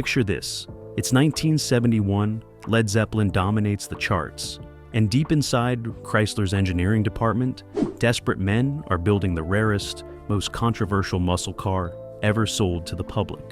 Picture this. It's 1971, Led Zeppelin dominates the charts, and deep inside Chrysler's engineering department, desperate men are building the rarest, most controversial muscle car ever sold to the public.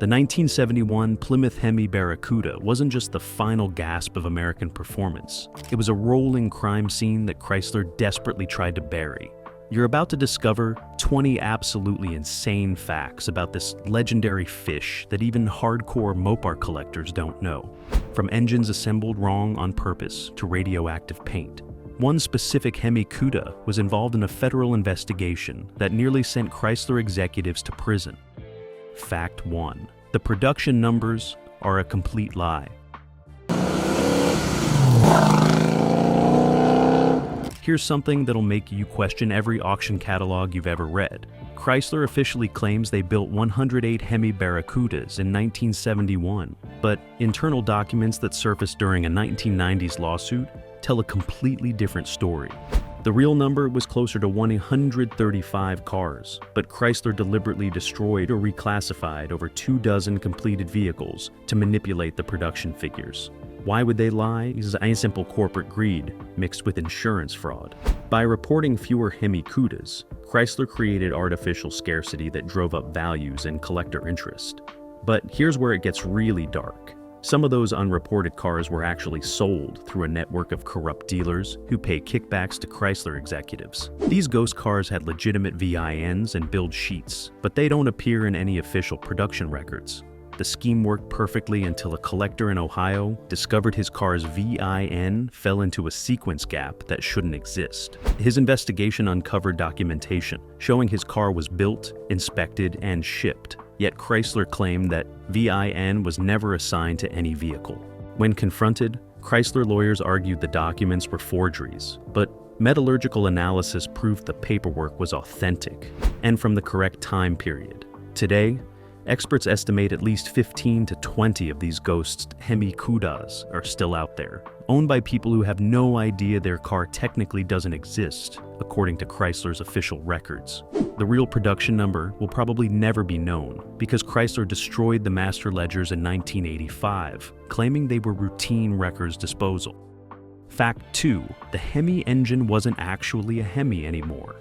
The 1971 Plymouth HEMI Barracuda wasn't just the final gasp of American performance. It was a rolling crime scene that Chrysler desperately tried to bury. You're about to discover 20 absolutely insane facts about this legendary fish that even hardcore Mopar collectors don't know. From engines assembled wrong on purpose to radioactive paint. One specific HEMI CUDA was involved in a federal investigation that nearly sent Chrysler executives to prison. Fact 1. The production numbers are a complete lie. Here's something that'll make you question every auction catalog you've ever read. Chrysler officially claims they built 108 HEMI Barracudas in 1971, but internal documents that surfaced during a 1990s lawsuit tell a completely different story. The real number was closer to 135 cars, but Chrysler deliberately destroyed or reclassified over 24 completed vehicles to manipulate the production figures. Why would they lie? It's simple corporate greed mixed with insurance fraud. By reporting fewer HEMI CUDAs, Chrysler created artificial scarcity that drove up values and collector interest. But here's where it gets really dark. Some of those unreported cars were actually sold through a network of corrupt dealers who pay kickbacks to Chrysler executives. These ghost cars had legitimate VINs and build sheets, but they don't appear in any official production records. The scheme worked perfectly until a collector in Ohio discovered his car's VIN fell into a sequence gap that shouldn't exist. His investigation uncovered documentation showing his car was built, inspected, and shipped. Yet Chrysler claimed that VIN was never assigned to any vehicle. When confronted, Chrysler lawyers argued the documents were forgeries, but metallurgical analysis proved the paperwork was authentic and from the correct time period. Today, experts estimate at least 15 to 20 of these ghost HEMI CUDAs are still out there, owned by people who have no idea their car technically doesn't exist, according to Chrysler's official records. The real production number will probably never be known because Chrysler destroyed the master ledgers in 1985, claiming they were routine wreckers disposal. Fact 2. The HEMI engine wasn't actually a HEMI anymore.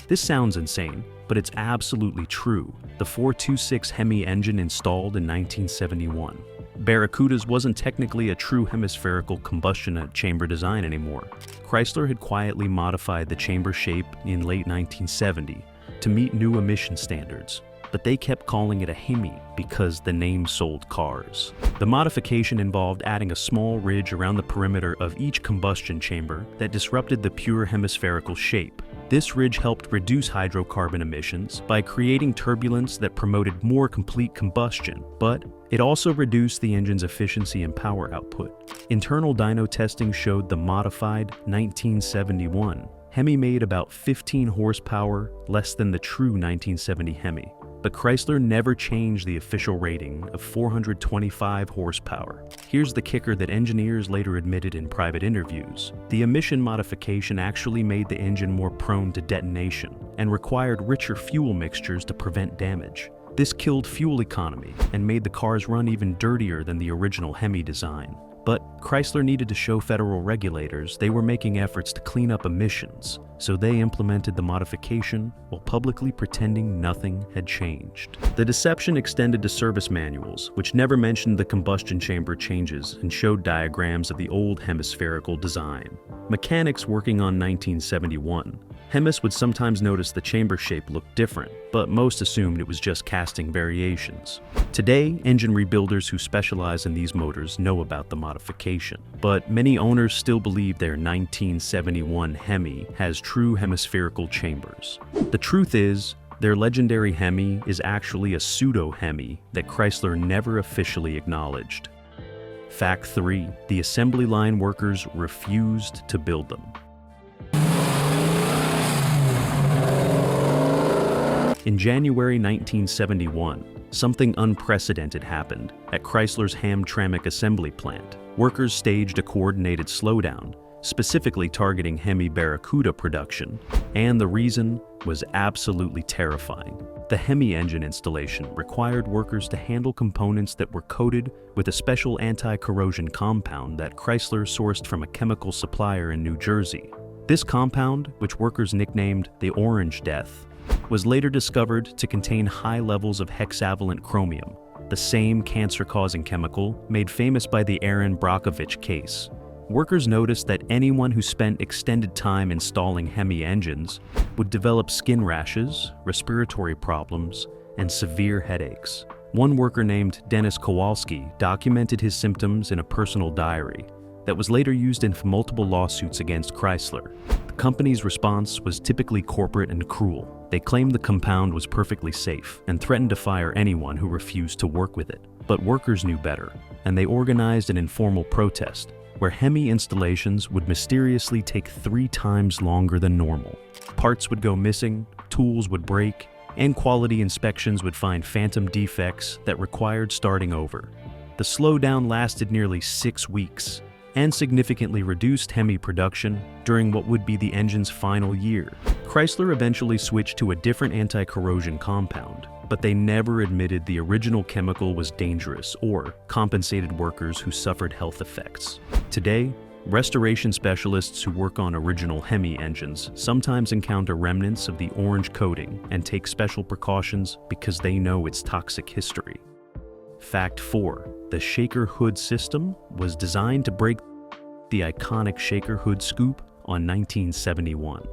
This sounds insane, but it's absolutely true. The 426 HEMI engine installed in 1971. Barracudas wasn't technically a true hemispherical combustion chamber design anymore. Chrysler had quietly modified the chamber shape in late 1970 to meet new emission standards, but they kept calling it a HEMI because the name sold cars. The modification involved adding a small ridge around the perimeter of each combustion chamber that disrupted the pure hemispherical shape. This ridge helped reduce hydrocarbon emissions by creating turbulence that promoted more complete combustion, but it also reduced the engine's efficiency and power output. Internal dyno testing showed the modified 1971 HEMI made about 15 horsepower less than the true 1970 HEMI. But Chrysler never changed the official rating of 425 horsepower. Here's the kicker that engineers later admitted in private interviews. The emission modification actually made the engine more prone to detonation and required richer fuel mixtures to prevent damage. This killed fuel economy and made the cars run even dirtier than the original HEMI design. But Chrysler needed to show federal regulators they were making efforts to clean up emissions, so they implemented the modification while publicly pretending nothing had changed. The deception extended to service manuals, which never mentioned the combustion chamber changes and showed diagrams of the old hemispherical design. Mechanics working on 1971 Hemis would sometimes notice the chamber shape looked different, but most assumed it was just casting variations. Today, engine rebuilders who specialize in these motors know about the modification, but many owners still believe their 1971 HEMI has true hemispherical chambers. The truth is, their legendary HEMI is actually a pseudo Hemi that Chrysler never officially acknowledged. Fact 3. The assembly line workers refused to build them. In January 1971, something unprecedented happened at Chrysler's Hamtramck assembly plant. Workers staged a coordinated slowdown specifically targeting Hemi Barracuda production, and the reason was absolutely terrifying. The Hemi engine installation required workers to handle components that were coated with a special anti-corrosion compound that Chrysler sourced from a chemical supplier in New Jersey. This compound, which workers nicknamed the Orange Death, was later discovered to contain high levels of hexavalent chromium, the same cancer-causing chemical made famous by the Aaron Brockovich case. Workers noticed that anyone who spent extended time installing Hemi engines would develop skin rashes, respiratory problems, and severe headaches. One worker named Dennis Kowalski documented his symptoms in a personal diary that was later used in multiple lawsuits against Chrysler. The company's response was typically corporate and cruel. They claimed the compound was perfectly safe and threatened to fire anyone who refused to work with it. But workers knew better, and they organized an informal protest where Hemi installations would mysteriously take 3 times longer than normal. Parts would go missing, tools would break, and quality inspections would find phantom defects that required starting over. The slowdown lasted nearly 6 weeks and significantly reduced Hemi production during what would be the engine's final year. Chrysler eventually switched to a different anti-corrosion compound, but they never admitted the original chemical was dangerous or compensated workers who suffered health effects. Today, restoration specialists who work on original Hemi engines sometimes encounter remnants of the orange coating and take special precautions because they know its toxic history. Fact 4. The shaker hood system was designed to break the iconic shaker hood scoop on 1971.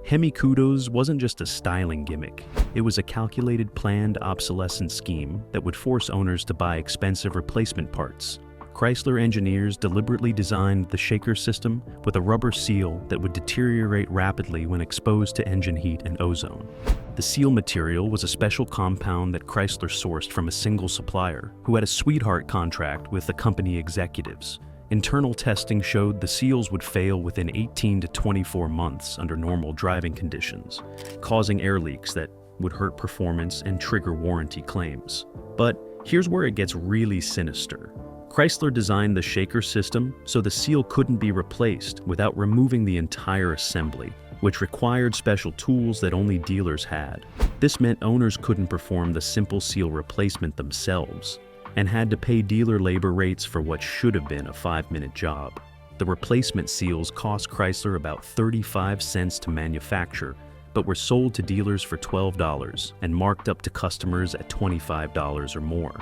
Hemi Kudos wasn't just a styling gimmick. It was a calculated, planned obsolescence scheme that would force owners to buy expensive replacement parts. Chrysler engineers deliberately designed the shaker system with a rubber seal that would deteriorate rapidly when exposed to engine heat and ozone. The seal material was a special compound that Chrysler sourced from a single supplier who had a sweetheart contract with the company executives. Internal testing showed the seals would fail within 18 to 24 months under normal driving conditions, causing air leaks that would hurt performance and trigger warranty claims. But here's where it gets really sinister. Chrysler designed the shaker system so the seal couldn't be replaced without removing the entire assembly, which required special tools that only dealers had. This meant owners couldn't perform the simple seal replacement themselves and had to pay dealer labor rates for what should have been a 5-minute job. The replacement seals cost Chrysler about 35 cents to manufacture, but were sold to dealers for $12 and marked up to customers at $25 or more.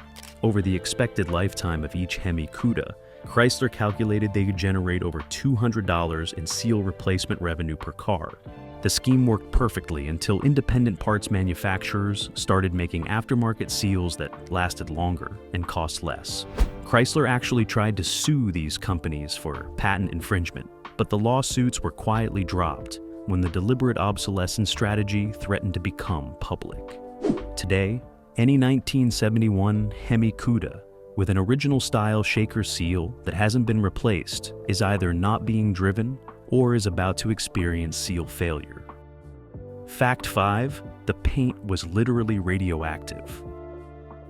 Over the expected lifetime of each Hemi Cuda, Chrysler calculated they could generate over $200 in seal replacement revenue per car. The scheme worked perfectly until independent parts manufacturers started making aftermarket seals that lasted longer and cost less. Chrysler actually tried to sue these companies for patent infringement, but the lawsuits were quietly dropped when the deliberate obsolescence strategy threatened to become public. Today, any 1971 Hemi Cuda with an original style shaker seal that hasn't been replaced is either not being driven or is about to experience seal failure. Fact 5. The paint was literally radioactive.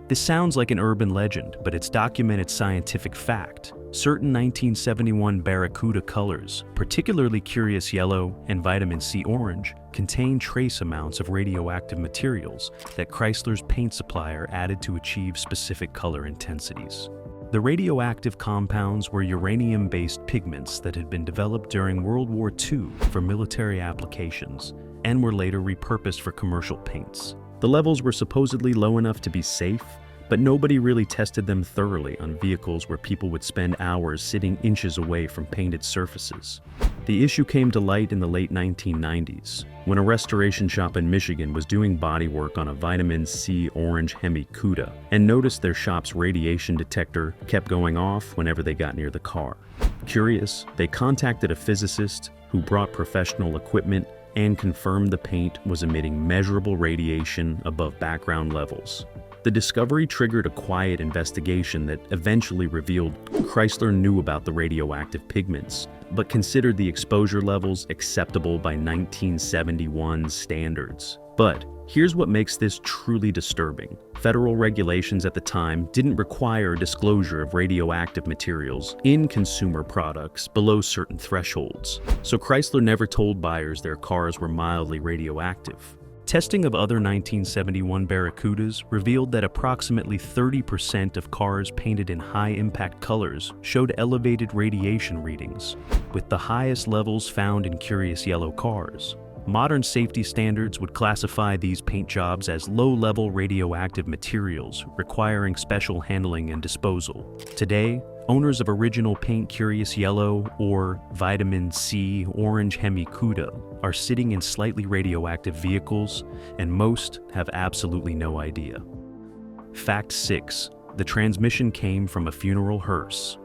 This sounds like an urban legend, but it's documented scientific fact. Certain 1971 Barracuda colors, particularly Curious Yellow and Vitamin C Orange, contain trace amounts of radioactive materials that Chrysler's paint supplier added to achieve specific color intensities. The radioactive compounds were uranium-based pigments that had been developed during World War II for military applications and were later repurposed for commercial paints. The levels were supposedly low enough to be safe, but nobody really tested them thoroughly on vehicles where people would spend hours sitting inches away from painted surfaces. The issue came to light in the late 1990s, when a restoration shop in Michigan was doing bodywork on a Vitamin C Orange Hemi Cuda and noticed their shop's radiation detector kept going off whenever they got near the car. Curious, they contacted a physicist who brought professional equipment and confirmed the paint was emitting measurable radiation above background levels. The discovery triggered a quiet investigation that eventually revealed Chrysler knew about the radioactive pigments, but considered the exposure levels acceptable by 1971 standards. But here's what makes this truly disturbing. Federal regulations at the time didn't require disclosure of radioactive materials in consumer products below certain thresholds, so Chrysler never told buyers their cars were mildly radioactive. Testing of other 1971 Barracudas revealed that approximately 30% of cars painted in high-impact colors showed elevated radiation readings, with the highest levels found in curious yellow cars. Modern safety standards would classify these paint jobs as low-level radioactive materials, requiring special handling and disposal. Today, owners of original paint curious yellow or vitamin C orange HEMI-powered are sitting in slightly radioactive vehicles, and most have absolutely no idea. Fact 6. The transmission came from a funeral hearse.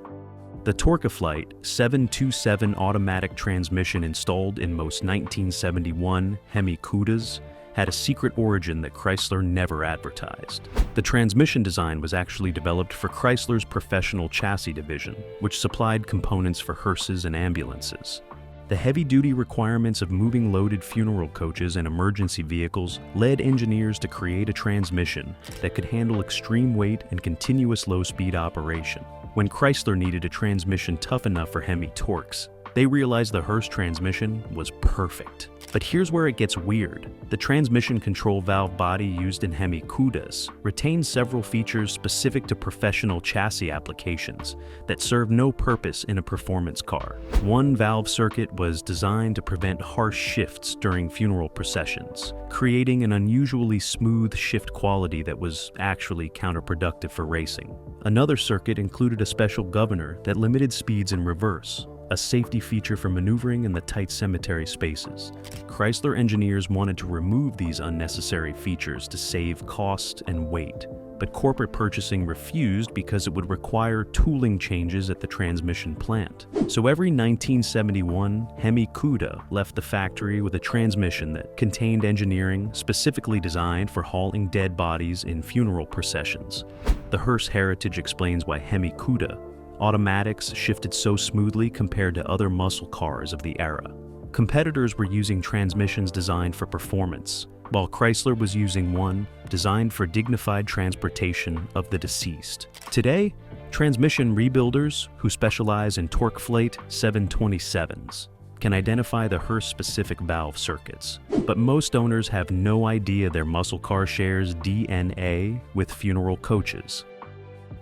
The Torque-Flight 727 automatic transmission installed in most 1971 HEMI-powered had a secret origin that Chrysler never advertised. The transmission design was actually developed for Chrysler's professional chassis division, which supplied components for hearses and ambulances. The heavy-duty requirements of moving loaded funeral coaches and emergency vehicles led engineers to create a transmission that could handle extreme weight and continuous low-speed operation. When Chrysler needed a transmission tough enough for Hemi torques, they realized the Hearse transmission was perfect. But here's where it gets weird. The transmission control valve body used in HEMI-powered retains several features specific to professional chassis applications that serve no purpose in a performance car. One valve circuit was designed to prevent harsh shifts during funeral processions, creating an unusually smooth shift quality that was actually counterproductive for racing. Another circuit included a special governor that limited speeds in reverse, a safety feature for maneuvering in the tight cemetery spaces. Chrysler engineers wanted to remove these unnecessary features to save cost and weight, but corporate purchasing refused because it would require tooling changes at the transmission plant. So every 1971 HEMI-powered left the factory with a transmission that contained engineering specifically designed for hauling dead bodies in funeral processions. The Hearse heritage explains why HEMI-powered automatics shifted so smoothly compared to other muscle cars of the era. Competitors were using transmissions designed for performance, while Chrysler was using one designed for dignified transportation of the deceased. Today, transmission rebuilders who specialize in Torque-Flight 727s can identify the Hearse-specific valve circuits, but most owners have no idea their muscle car shares DNA with funeral coaches.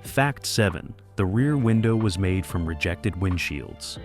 Fact 7. The rear window was made from rejected windshields.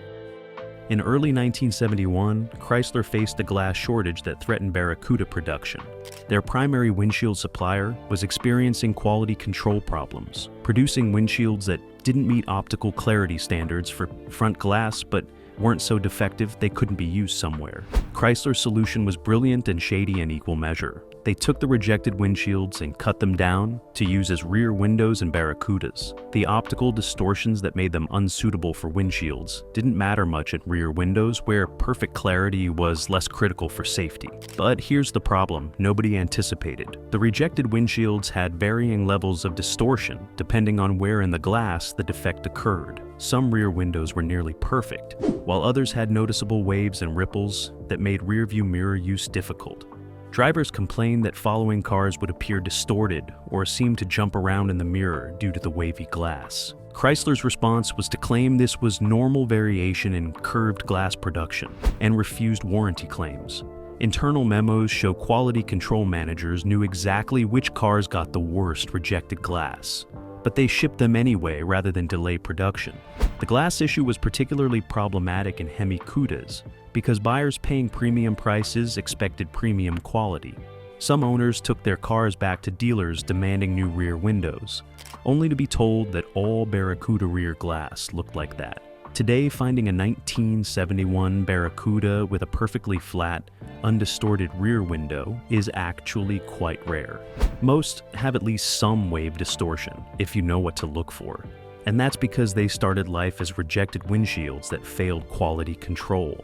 In early 1971, Chrysler faced a glass shortage that threatened Barracuda production. Their primary windshield supplier was experiencing quality control problems, producing windshields that didn't meet optical clarity standards for front glass but weren't so defective they couldn't be used somewhere. Chrysler's solution was brilliant and shady in equal measure. They took the rejected windshields and cut them down to use as rear windows in Barracudas. The optical distortions that made them unsuitable for windshields didn't matter much at rear windows, where perfect clarity was less critical for safety. But here's the problem nobody anticipated. The rejected windshields had varying levels of distortion depending on where in the glass the defect occurred. Some rear windows were nearly perfect, while others had noticeable waves and ripples that made rearview mirror use difficult. Drivers complained that following cars would appear distorted or seem to jump around in the mirror due to the wavy glass. Chrysler's response was to claim this was normal variation in curved glass production and refused warranty claims. Internal memos show quality control managers knew exactly which cars got the worst rejected glass, but they shipped them anyway rather than delay production. The glass issue was particularly problematic in HEMI-powered because buyers paying premium prices expected premium quality. Some owners took their cars back to dealers demanding new rear windows, only to be told that all Barracuda rear glass looked like that. Today, finding a 1971 Barracuda with a perfectly flat, undistorted rear window is actually quite rare. Most have at least some wave distortion, if you know what to look for. And that's because they started life as rejected windshields that failed quality control.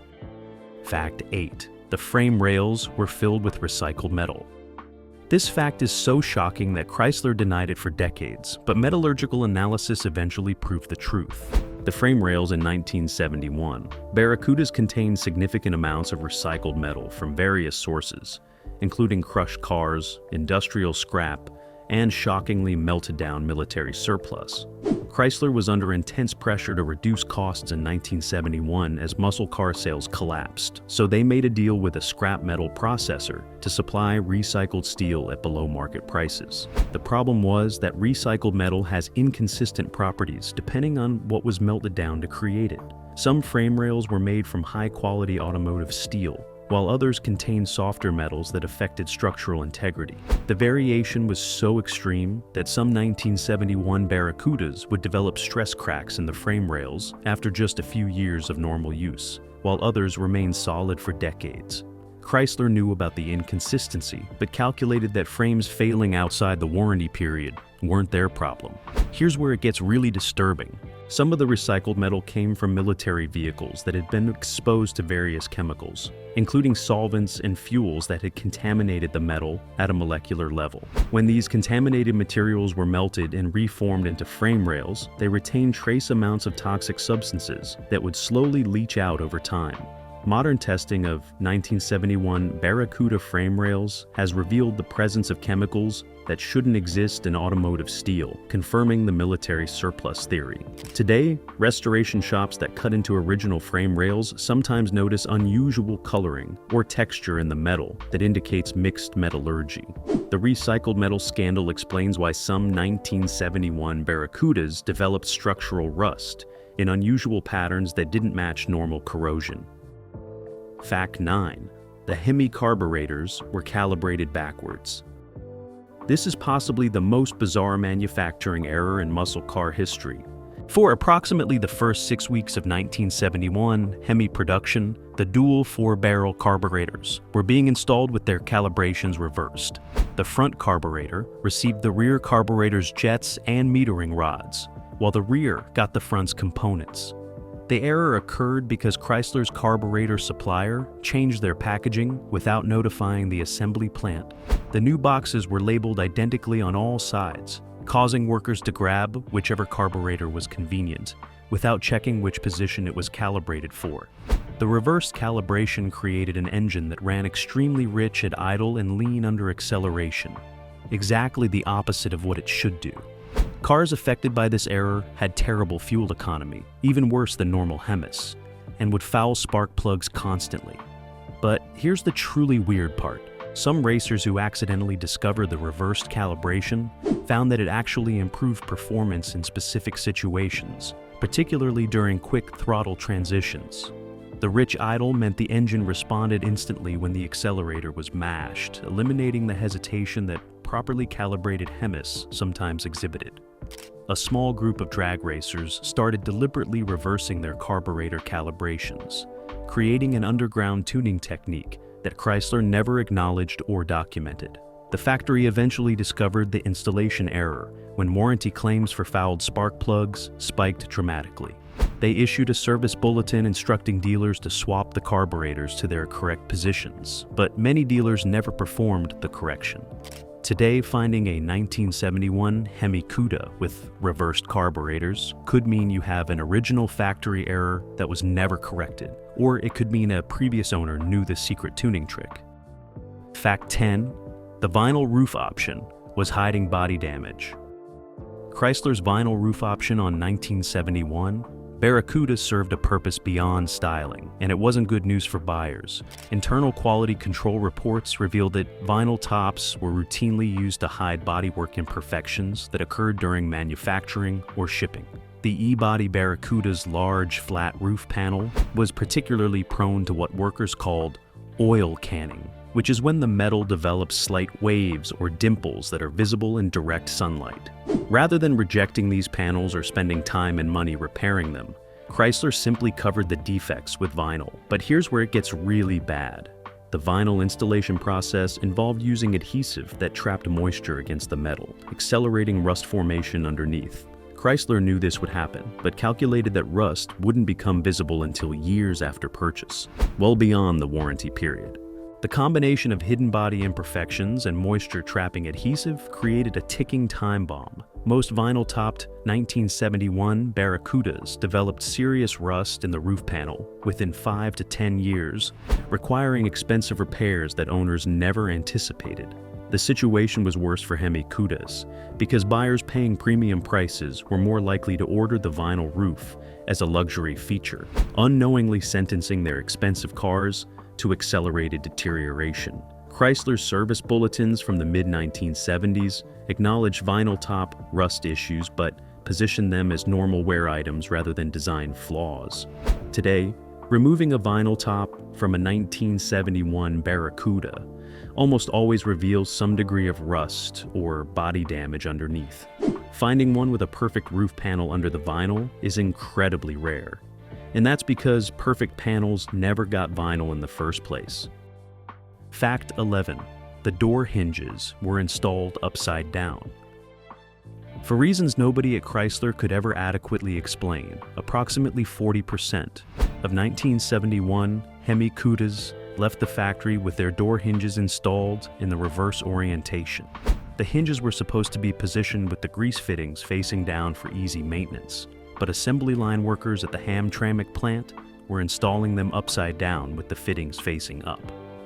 Fact 8. The frame rails were filled with recycled metal. This fact is so shocking that Chrysler denied it for decades, but metallurgical analysis eventually proved the truth. The frame rails in 1971. Barracudas contained significant amounts of recycled metal from various sources, including crushed cars, industrial scrap, and shockingly melted down military surplus. Chrysler was under intense pressure to reduce costs in 1971 as muscle car sales collapsed, so they made a deal with a scrap metal processor to supply recycled steel at below market prices. The problem was that recycled metal has inconsistent properties depending on what was melted down to create it. Some frame rails were made from high-quality automotive steel, while others contained softer metals that affected structural integrity. The variation was so extreme that some 1971 Barracudas would develop stress cracks in the frame rails after just a few years of normal use, while others remained solid for decades. Chrysler knew about the inconsistency, but calculated that frames failing outside the warranty period weren't their problem. Here's where it gets really disturbing. Some of the recycled metal came from military vehicles that had been exposed to various chemicals, including solvents and fuels that had contaminated the metal at a molecular level. When these contaminated materials were melted and reformed into frame rails, they retained trace amounts of toxic substances that would slowly leach out over time. Modern testing of 1971 Barracuda frame rails has revealed the presence of chemicals that shouldn't exist in automotive steel, confirming the military surplus theory. Today, restoration shops that cut into original frame rails sometimes notice unusual coloring or texture in the metal that indicates mixed metallurgy. The recycled metal scandal explains why some 1971 Barracudas developed structural rust in unusual patterns that didn't match normal corrosion. Fact 9. The HEMI carburetors were calibrated backwards. This is possibly the most bizarre manufacturing error in muscle car history. For approximately the first 6 weeks of 1971 HEMI production, the dual 4-barrel carburetors were being installed with their calibrations reversed. The front carburetor received the rear carburetor's jets and metering rods, while the rear got the front's components. The error occurred because Chrysler's carburetor supplier changed their packaging without notifying the assembly plant. The new boxes were labeled identically on all sides, causing workers to grab whichever carburetor was convenient, without checking which position it was calibrated for. The reversed calibration created an engine that ran extremely rich at idle and lean under acceleration, exactly the opposite of what it should do. Cars affected by this error had terrible fuel economy, even worse than normal HEMIs, and would foul spark plugs constantly. But here's the truly weird part. Some racers who accidentally discovered the reversed calibration found that it actually improved performance in specific situations, particularly during quick throttle transitions. The rich idle meant the engine responded instantly when the accelerator was mashed, eliminating the hesitation that properly calibrated HEMIs sometimes exhibited. A small group of drag racers started deliberately reversing their carburetor calibrations, creating an underground tuning technique that Chrysler never acknowledged or documented. The factory eventually discovered the installation error when warranty claims for fouled spark plugs spiked dramatically. They issued a service bulletin instructing dealers to swap the carburetors to their correct positions, but many dealers never performed the correction. Today, finding a 1971 HEMI CUDA with reversed carburetors could mean you have an original factory error that was never corrected, or it could mean a previous owner knew the secret tuning trick. Fact 10. The vinyl roof option was hiding body damage. Chrysler's vinyl roof option on 1971 Barracuda served a purpose beyond styling, and it wasn't good news for buyers. Internal quality control reports revealed that vinyl tops were routinely used to hide bodywork imperfections that occurred during manufacturing or shipping. The E-body Barracuda's large, flat roof panel was particularly prone to what workers called oil canning, which is when the metal develops slight waves or dimples that are visible in direct sunlight. Rather than rejecting these panels or spending time and money repairing them, Chrysler simply covered the defects with vinyl. But here's where it gets really bad. The vinyl installation process involved using adhesive that trapped moisture against the metal, accelerating rust formation underneath. Chrysler knew this would happen, but calculated that rust wouldn't become visible until years after purchase, well beyond the warranty period. The combination of hidden body imperfections and moisture-trapping adhesive created a ticking time bomb. Most vinyl-topped 1971 Barracudas developed serious rust in the roof panel within 5 to 10 years, requiring expensive repairs that owners never anticipated. The situation was worse for HEMI-Cudas because buyers paying premium prices were more likely to order the vinyl roof as a luxury feature, unknowingly sentencing their expensive cars to accelerated deterioration. Chrysler's service bulletins from the mid-1970s acknowledged vinyl top rust issues but positioned them as normal wear items rather than design flaws. Today, removing a vinyl top from a 1971 Barracuda almost always reveals some degree of rust or body damage underneath. Finding one with a perfect roof panel under the vinyl is incredibly rare. And that's because perfect panels never got vinyl in the first place. Fact 11. The door hinges were installed upside down. For reasons nobody at Chrysler could ever adequately explain, approximately 40% of 1971 HEMI-Cudas left the factory with their door hinges installed in the reverse orientation. The hinges were supposed to be positioned with the grease fittings facing down for easy maintenance, but assembly line workers at the Hamtramck plant were installing them upside down with the fittings facing up.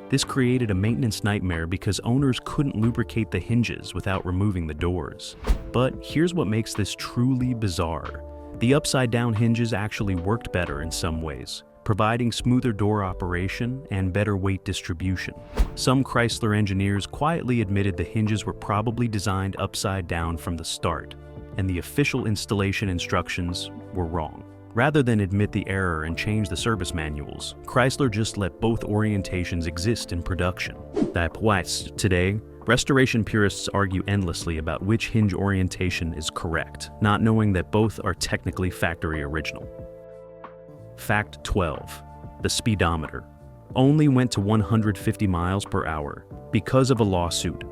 This created a maintenance nightmare because owners couldn't lubricate the hinges without removing the doors. But here's what makes this truly bizarre. The upside-down hinges actually worked better in some ways, providing smoother door operation and better weight distribution. Some Chrysler engineers quietly admitted the hinges were probably designed upside down from the start, and the official installation instructions were wrong. Rather than admit the error and change the service manuals, Chrysler just let both orientations exist in production. That's why today, restoration purists argue endlessly about which hinge orientation is correct, not knowing that both are technically factory original. Fact 12. The speedometer only went to 150 miles per hour because of a lawsuit.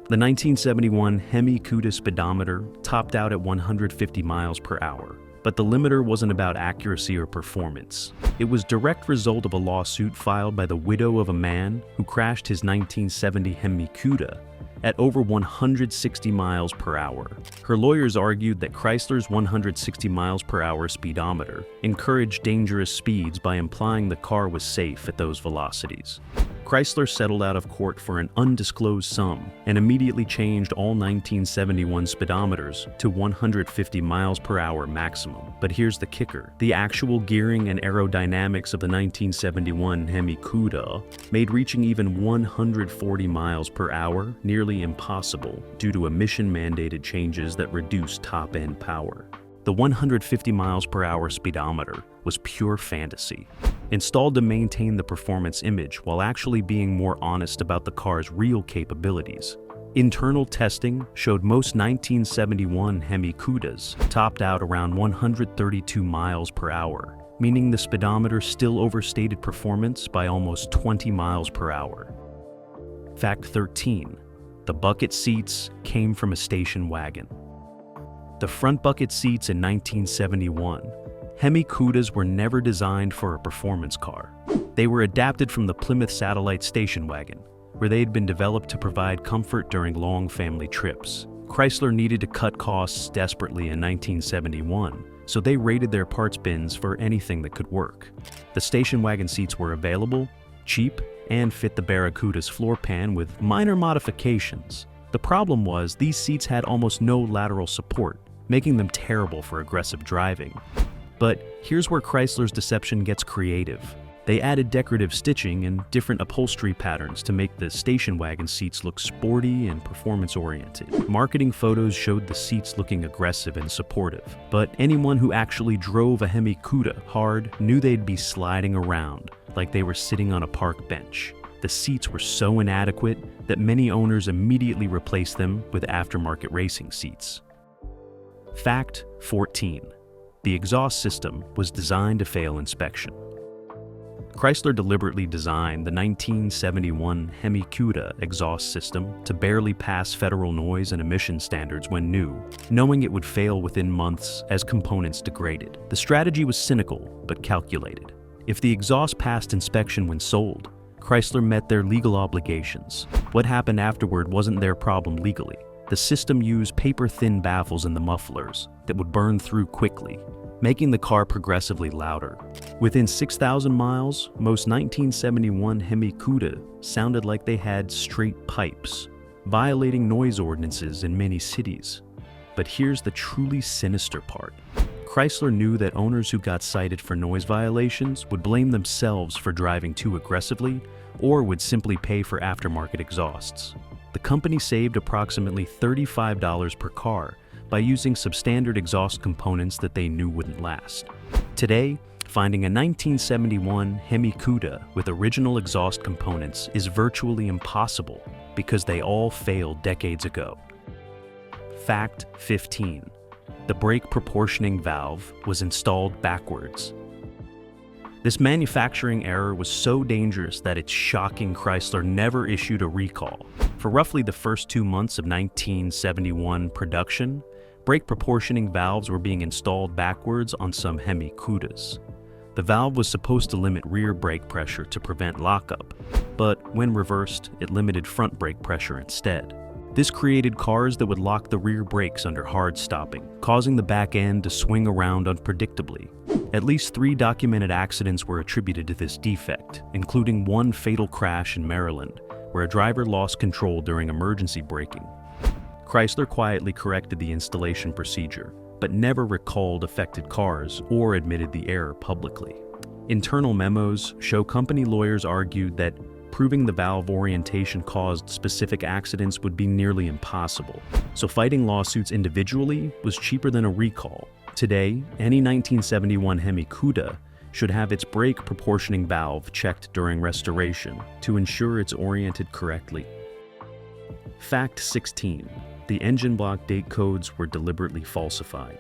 The 1971 HEMI-Cudas speedometer topped out at 150 miles per hour, but the limiter wasn't about accuracy or performance. It was a direct result of a lawsuit filed by the widow of a man who crashed his 1970 HEMI-Cuda at over 160 miles per hour. Her lawyers argued that Chrysler's 160 miles per hour speedometer encouraged dangerous speeds by implying the car was safe at those velocities. Chrysler settled out of court for an undisclosed sum and immediately changed all 1971 speedometers to 150 miles per hour maximum. But here's the kicker. The actual gearing and aerodynamics of the 1971 HEMI-Cuda made reaching even 140 miles per hour nearly impossible due to emission-mandated changes that reduced top-end power. The 150 miles per hour speedometer was pure fantasy, installed to maintain the performance image while actually being more honest about the car's real capabilities. Internal testing showed most 1971 HEMI-Cudas topped out around 132 miles per hour, meaning the speedometer still overstated performance by almost 20 miles per hour. Fact 13. The bucket seats came from a station wagon. The front bucket seats in 1971, HEMI-Cudas were never designed for a performance car. They were adapted from the Plymouth Satellite station wagon, where they had been developed to provide comfort during long family trips. Chrysler needed to cut costs desperately in 1971, so they raided their parts bins for anything that could work. The station wagon seats were available, cheap, and fit the Barracuda's floor pan with minor modifications. The problem was these seats had almost no lateral support, making them terrible for aggressive driving. But here's where Chrysler's deception gets creative. They added decorative stitching and different upholstery patterns to make the station wagon seats look sporty and performance-oriented. Marketing photos showed the seats looking aggressive and supportive, but anyone who actually drove a HEMI-Cuda hard knew they'd be sliding around like they were sitting on a park bench. The seats were so inadequate that many owners immediately replaced them with aftermarket racing seats. Fact 14. The exhaust system was designed to fail inspection. Chrysler deliberately designed the 1971 HEMI-Cuda exhaust system to barely pass federal noise and emission standards when new, knowing it would fail within months as components degraded. The strategy was cynical but calculated. If the exhaust passed inspection when sold, Chrysler met their legal obligations. What happened afterward wasn't their problem legally. The system used paper-thin baffles in the mufflers that would burn through quickly, making the car progressively louder. Within 6,000 miles, most 1971 HEMI Cuda sounded like they had straight pipes, violating noise ordinances in many cities. But here's the truly sinister part. Chrysler knew that owners who got cited for noise violations would blame themselves for driving too aggressively or would simply pay for aftermarket exhausts. The company saved approximately $35 per car by using substandard exhaust components that they knew wouldn't last. Today, finding a 1971 HEMI Cuda with original exhaust components is virtually impossible because they all failed decades ago. Fact 15. The brake proportioning valve was installed backwards. This manufacturing error was so dangerous that it's shocking Chrysler never issued a recall. For roughly the first 2 months of 1971 production, brake proportioning valves were being installed backwards on some HEMI Cudas. The valve was supposed to limit rear brake pressure to prevent lockup, but when reversed, it limited front brake pressure instead. This created cars that would lock the rear brakes under hard stopping, causing the back end to swing around unpredictably. At least 3 documented accidents were attributed to this defect, including one fatal crash in Maryland, where a driver lost control during emergency braking. Chrysler quietly corrected the installation procedure, but never recalled affected cars or admitted the error publicly. Internal memos show company lawyers argued that proving the valve orientation caused specific accidents would be nearly impossible, so fighting lawsuits individually was cheaper than a recall. Today, any 1971 HEMI Cuda should have its brake proportioning valve checked during restoration to ensure it's oriented correctly. Fact 16. The engine block date codes were deliberately falsified.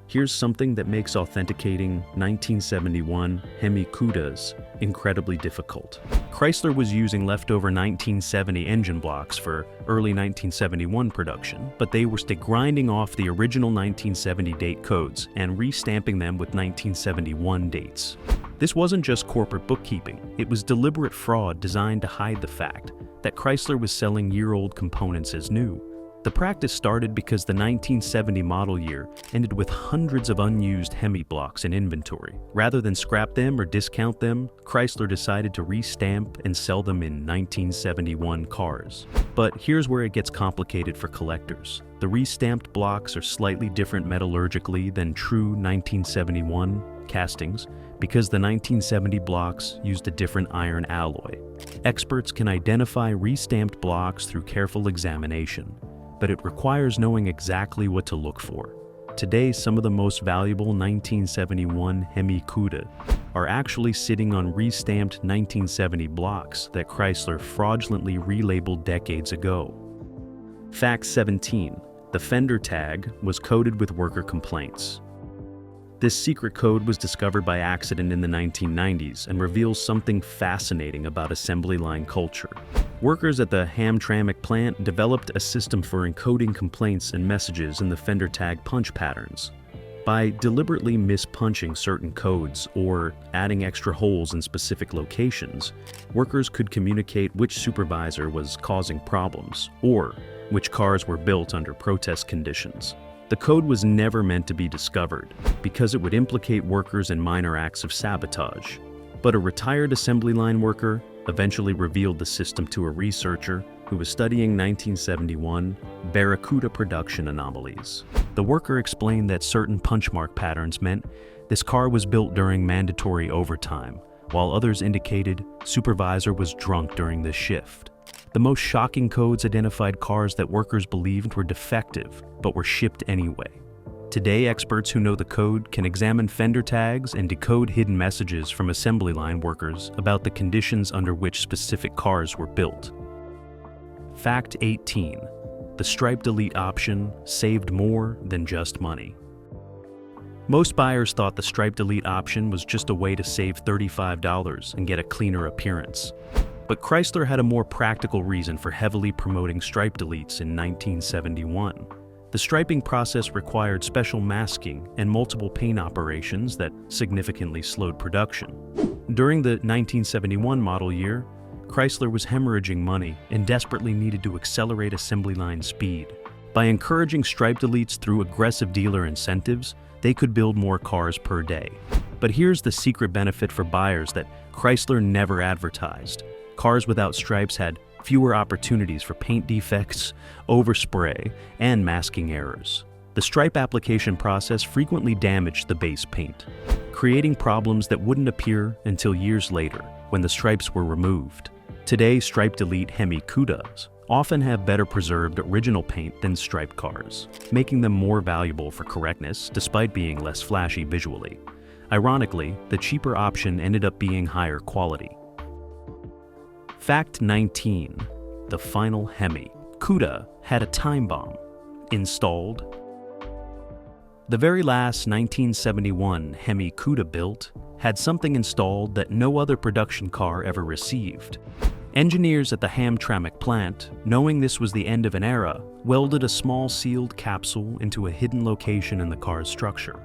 Here's something that makes authenticating 1971 HEMI Cudas incredibly difficult. Chrysler was using leftover 1970 engine blocks for early 1971 production, but they were still grinding off the original 1970 date codes and restamping them with 1971 dates. This wasn't just corporate bookkeeping, it was deliberate fraud designed to hide the fact that Chrysler was selling year-old components as new. The practice started because the 1970 model year ended with hundreds of unused HEMI blocks in inventory. Rather than scrap them or discount them, Chrysler decided to restamp and sell them in 1971 cars. But here's where it gets complicated for collectors. The restamped blocks are slightly different metallurgically than true 1971 castings because the 1970 blocks used a different iron alloy. Experts can identify restamped blocks through careful examination, but it requires knowing exactly what to look for. Today, some of the most valuable 1971 HEMI Cuda are actually sitting on restamped 1970 blocks that Chrysler fraudulently relabeled decades ago. Fact 17. The Fender tag was coded with worker complaints. This secret code was discovered by accident in the 1990s and reveals something fascinating about assembly line culture. Workers at the Hamtramck plant developed a system for encoding complaints and messages in the Fender tag punch patterns. By deliberately mispunching certain codes or adding extra holes in specific locations, workers could communicate which supervisor was causing problems or which cars were built under protest conditions. The code was never meant to be discovered because it would implicate workers in minor acts of sabotage. But a retired assembly line worker eventually revealed the system to a researcher who was studying 1971 Barracuda production anomalies. The worker explained that certain punch mark patterns meant this car was built during mandatory overtime, while others indicated supervisor was drunk during this shift. The most shocking codes identified cars that workers believed were defective, but were shipped anyway. Today, experts who know the code can examine Fender tags and decode hidden messages from assembly line workers about the conditions under which specific cars were built. Fact 18. The stripe delete option saved more than just money. Most buyers thought the stripe delete option was just a way to save $35 and get a cleaner appearance. But Chrysler had a more practical reason for heavily promoting stripe deletes in 1971. The striping process required special masking and multiple paint operations that significantly slowed production. During the 1971 model year, Chrysler was hemorrhaging money and desperately needed to accelerate assembly line speed. By encouraging stripe deletes through aggressive dealer incentives, they could build more cars per day. But here's the secret benefit for buyers that Chrysler never advertised. Cars without stripes had fewer opportunities for paint defects, overspray, and masking errors. The stripe application process frequently damaged the base paint, creating problems that wouldn't appear until years later, when the stripes were removed. Today, stripe delete HEMI CUDAs often have better preserved original paint than striped cars, making them more valuable for correctness despite being less flashy visually. Ironically, the cheaper option ended up being higher quality. Fact 19. The final HEMI CUDA had a time bomb. Installed. The very last 1971 HEMI CUDA built had something installed that no other production car ever received. Engineers at the Hamtramck plant, knowing this was the end of an era, welded a small sealed capsule into a hidden location in the car's structure.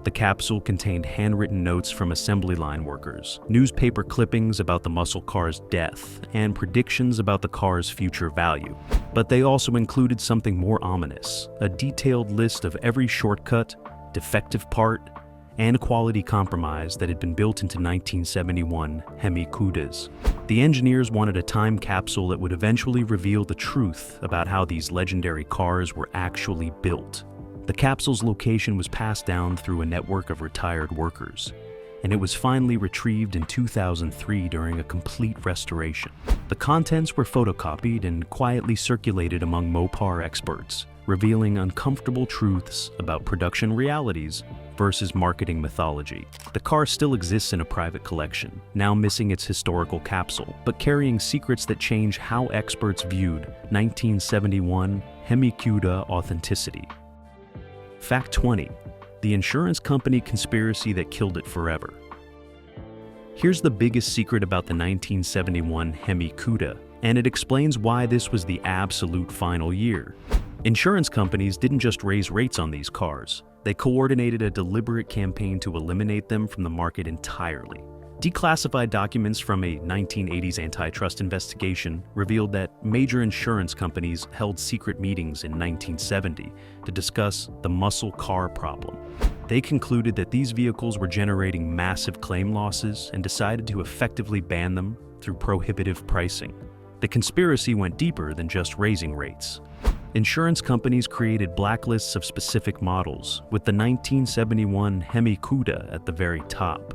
The capsule contained handwritten notes from assembly line workers, newspaper clippings about the muscle car's death, and predictions about the car's future value. But they also included something more ominous, a detailed list of every shortcut, defective part, and quality compromise that had been built into 1971 HEMI CUDAs. The engineers wanted a time capsule that would eventually reveal the truth about how these legendary cars were actually built. The capsule's location was passed down through a network of retired workers, and it was finally retrieved in 2003 during a complete restoration. The contents were photocopied and quietly circulated among Mopar experts, revealing uncomfortable truths about production realities versus marketing mythology. The car still exists in a private collection, now missing its historical capsule, but carrying secrets that change how experts viewed 1971 HEMI CUDA authenticity. Fact 20. The insurance company conspiracy that killed it forever. Here's the biggest secret about the 1971 HEMI CUDA, and it explains why this was the absolute final year. Insurance companies didn't just raise rates on these cars. They coordinated a deliberate campaign to eliminate them from the market entirely. Declassified documents from a 1980s antitrust investigation revealed that major insurance companies held secret meetings in 1970 to discuss the muscle car problem. They concluded that these vehicles were generating massive claim losses and decided to effectively ban them through prohibitive pricing. The conspiracy went deeper than just raising rates. Insurance companies created blacklists of specific models, with the 1971 HEMI CUDA at the very top.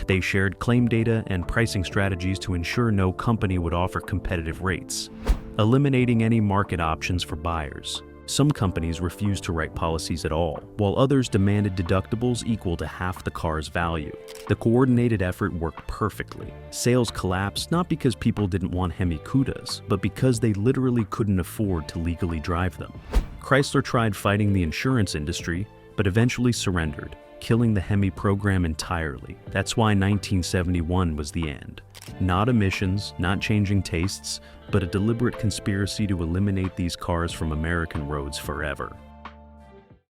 They shared claim data and pricing strategies to ensure no company would offer competitive rates, eliminating any market options for buyers. Some companies refused to write policies at all, while others demanded deductibles equal to half the car's value. The coordinated effort worked perfectly. Sales collapsed not because people didn't want HEMI CUDAs, but because they literally couldn't afford to legally drive them. Chrysler tried fighting the insurance industry, but eventually surrendered, killing the HEMI program entirely. That's why 1971 was the end. Not emissions, not changing tastes, but a deliberate conspiracy to eliminate these cars from American roads forever.